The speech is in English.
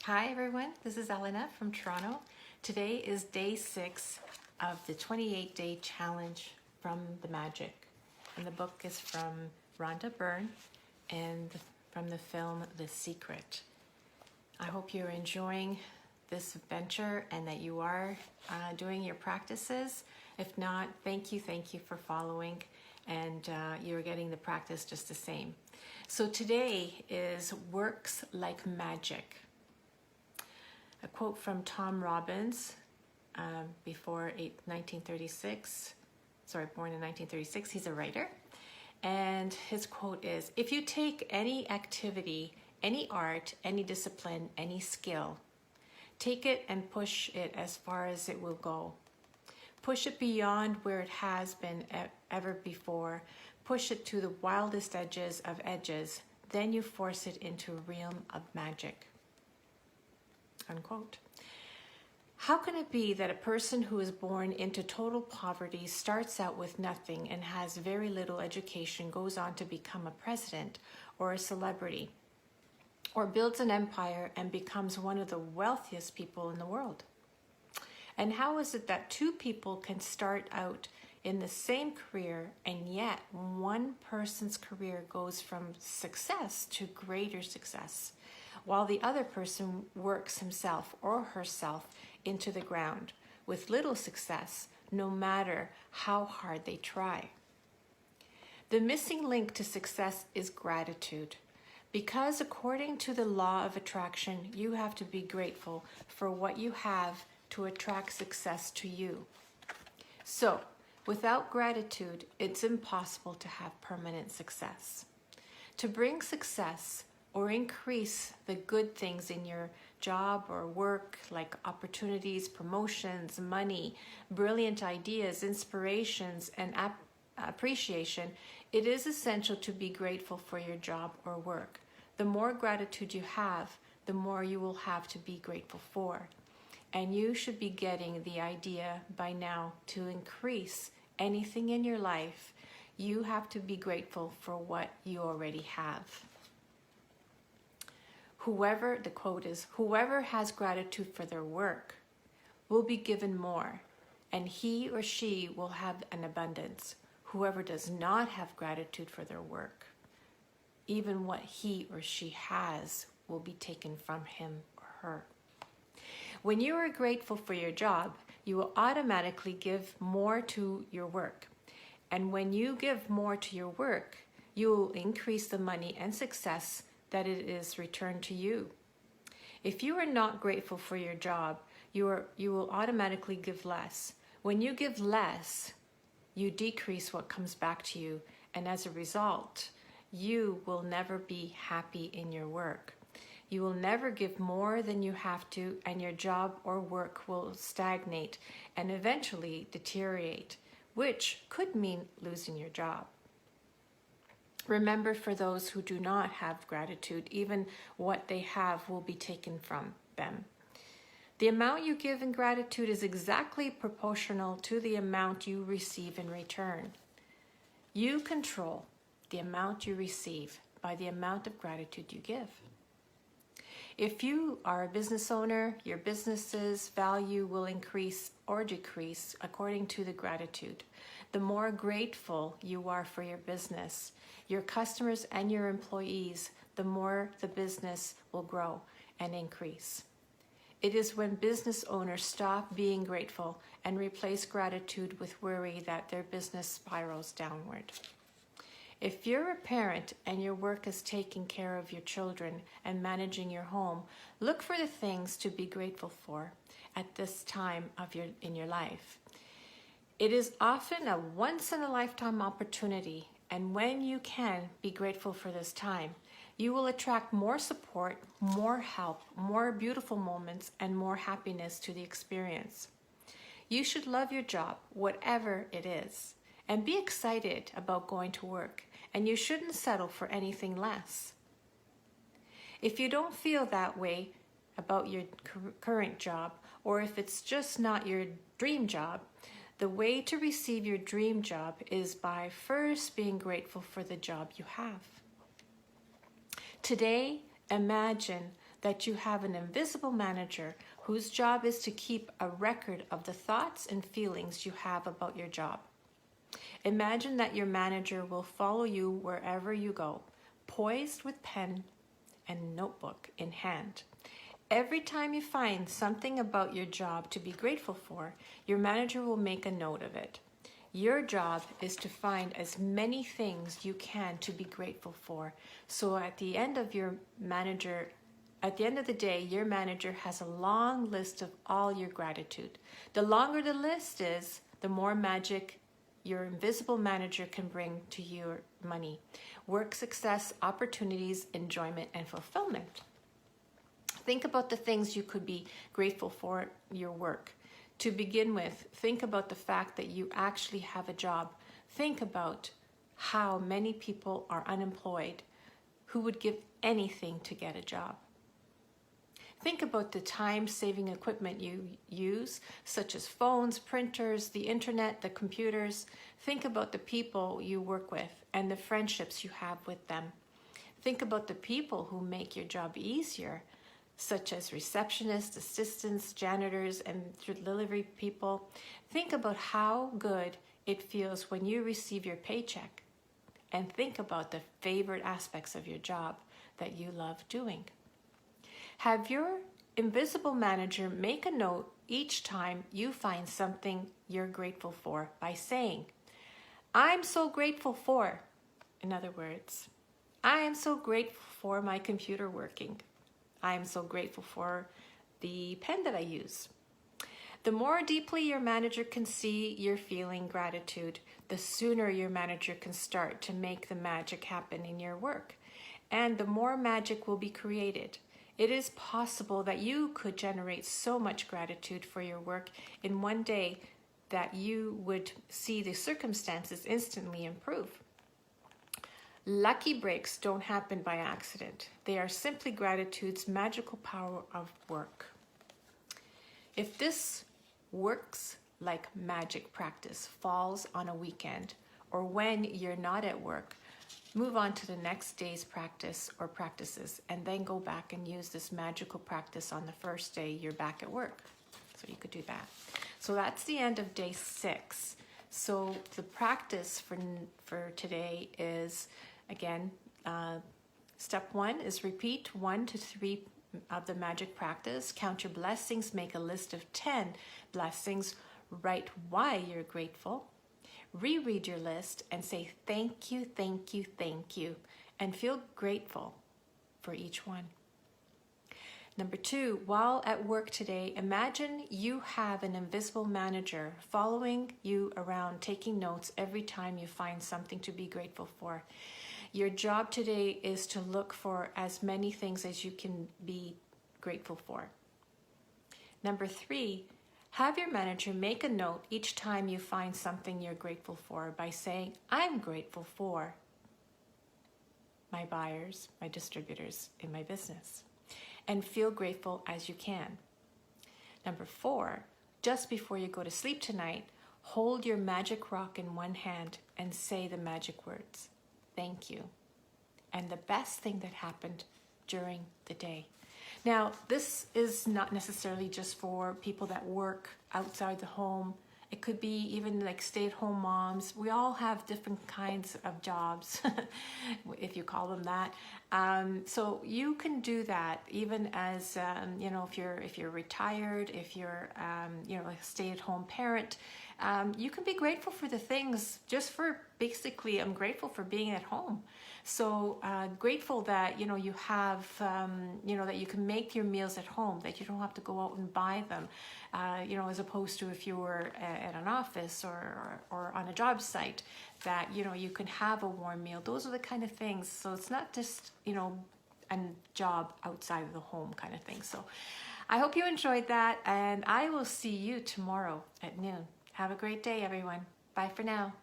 Hi everyone, this is Elena from Toronto. Today is day 6 of the 28-day challenge from the Magic. And the book is from Rhonda Byrne and from the film The Secret. I hope you're enjoying this venture and that you are doing your practices. If not, thank you for following, and you're getting the practice just the same. So today is works like magic. A quote from Tom Robbins, born in 1936. He's a writer. And his quote is, if you take any activity, any art, any discipline, any skill, take it and push it as far as it will go. Push it beyond where it has been ever before. Push it to the wildest edges of edges. Then you force it into a realm of magic. Unquote. How can it be that a person who is born into total poverty, starts out with nothing and has very little education, goes on to become a president or a celebrity, or builds an empire and becomes one of the wealthiest people in the world? And how is it that two people can start out in the same career, and yet one person's career goes from success to greater success, while the other person works himself or herself into the ground with little success, no matter how hard they try? The missing link to success is gratitude, because according to the law of attraction, you have to be grateful for what you have to attract success to you. So, without gratitude, it's impossible to have permanent success. To bring success or increase the good things in your job or work, like opportunities, promotions, money, brilliant ideas, inspirations, and appreciation, it is essential to be grateful for your job or work. The more gratitude you have, the more you will have to be grateful for. And you should be getting the idea by now to increase anything in your life. You have to be grateful for what you already have. The quote is, whoever has gratitude for their work will be given more, and he or she will have an abundance. Whoever does not have gratitude for their work, even what he or she has will be taken from him or her. When you are grateful for your job, you will automatically give more to your work. And when you give more to your work, you will increase the money and success that it is returned to you. If you are not grateful for your job, you will automatically give less. When you give less, you decrease what comes back to you, and as a result, you will never be happy in your work. You will never give more than you have to, and your job or work will stagnate and eventually deteriorate, which could mean losing your job. Remember, for those who do not have gratitude, even what they have will be taken from them. The amount you give in gratitude is exactly proportional to the amount you receive in return. You control the amount you receive by the amount of gratitude you give. If you are a business owner, your business's value will increase or decrease according to the gratitude. The more grateful you are for your business, your customers, and your employees, the more the business will grow and increase. It is when business owners stop being grateful and replace gratitude with worry that their business spirals downward. If you're a parent and your work is taking care of your children and managing your home, look for the things to be grateful for at this time in your life. It is often a once-in-a-lifetime opportunity, and when you can be grateful for this time, you will attract more support, more help, more beautiful moments, and more happiness to the experience. You should love your job, whatever it is, and be excited about going to work, and you shouldn't settle for anything less. If you don't feel that way about your current job, or if it's just not your dream job, the way to receive your dream job is by first being grateful for the job you have. Today, imagine that you have an invisible manager whose job is to keep a record of the thoughts and feelings you have about your job. Imagine that your manager will follow you wherever you go, poised with pen and notebook in hand. Every time you find something about your job to be grateful for, your manager will make a note of it. Your job is to find as many things you can to be grateful for. So at the end of the day, your manager has a long list of all your gratitude. The longer the list is, the more magic your invisible manager can bring to your money, work success, opportunities, enjoyment, and fulfillment. Think about the things you could be grateful for in your work. To begin with, think about the fact that you actually have a job. Think about how many people are unemployed who would give anything to get a job. Think about the time-saving equipment you use, such as phones, printers, the internet, the computers. Think about the people you work with and the friendships you have with them. Think about the people who make your job easier, such as receptionists, assistants, janitors, and delivery people. Think about how good it feels when you receive your paycheck. And think about the favorite aspects of your job that you love doing. Have your invisible manager make a note each time you find something you're grateful for by saying, "I'm so grateful for," in other words, "I am so grateful for my computer working. I am so grateful for the pen that I use." The more deeply your manager can see you're feeling gratitude, the sooner your manager can start to make the magic happen in your work. And the more magic will be created. It is possible that you could generate so much gratitude for your work in one day that you would see the circumstances instantly improve. Lucky breaks don't happen by accident. They are simply gratitude's magical power of work. If this works like magic practice falls on a weekend or when you're not at work, move on to the next day's practice or practices and then go back and use this magical practice on the first day you're back at work. So you could do that. So that's the end of day 6. So the practice for today is, again, step 1 is repeat 1 to 3 of the magic practice. Count your blessings, make a list of 10 blessings, write why you're grateful. Reread your list and say thank you, thank you, thank you, and feel grateful for each one. Number 2, while at work today, imagine you have an invisible manager following you around, taking notes every time you find something to be grateful for. Your job today is to look for as many things as you can be grateful for. Number 3, have your manager make a note each time you find something you're grateful for by saying, "I'm grateful for my buyers, my distributors in my business," and feel grateful as you can. Number 4, just before you go to sleep tonight, hold your magic rock in one hand and say the magic words, "Thank you," and the best thing that happened during the day. Now, this is not necessarily just for people that work outside the home. It could be even like stay-at-home moms. We all have different kinds of jobs, if you call them that. So you can do that even as, if you're retired, if you're, a stay-at-home parent. You can be grateful for the things just for basically, I'm grateful for being at home. So grateful that, you have, that you can make your meals at home, that you don't have to go out and buy them, as opposed to if you were at an office or on a job site, that, you can have a warm meal. Those are the kind of things. So it's not just, a job outside of the home kind of thing. So I hope you enjoyed that, and I will see you tomorrow at noon. Have a great day, everyone. Bye for now.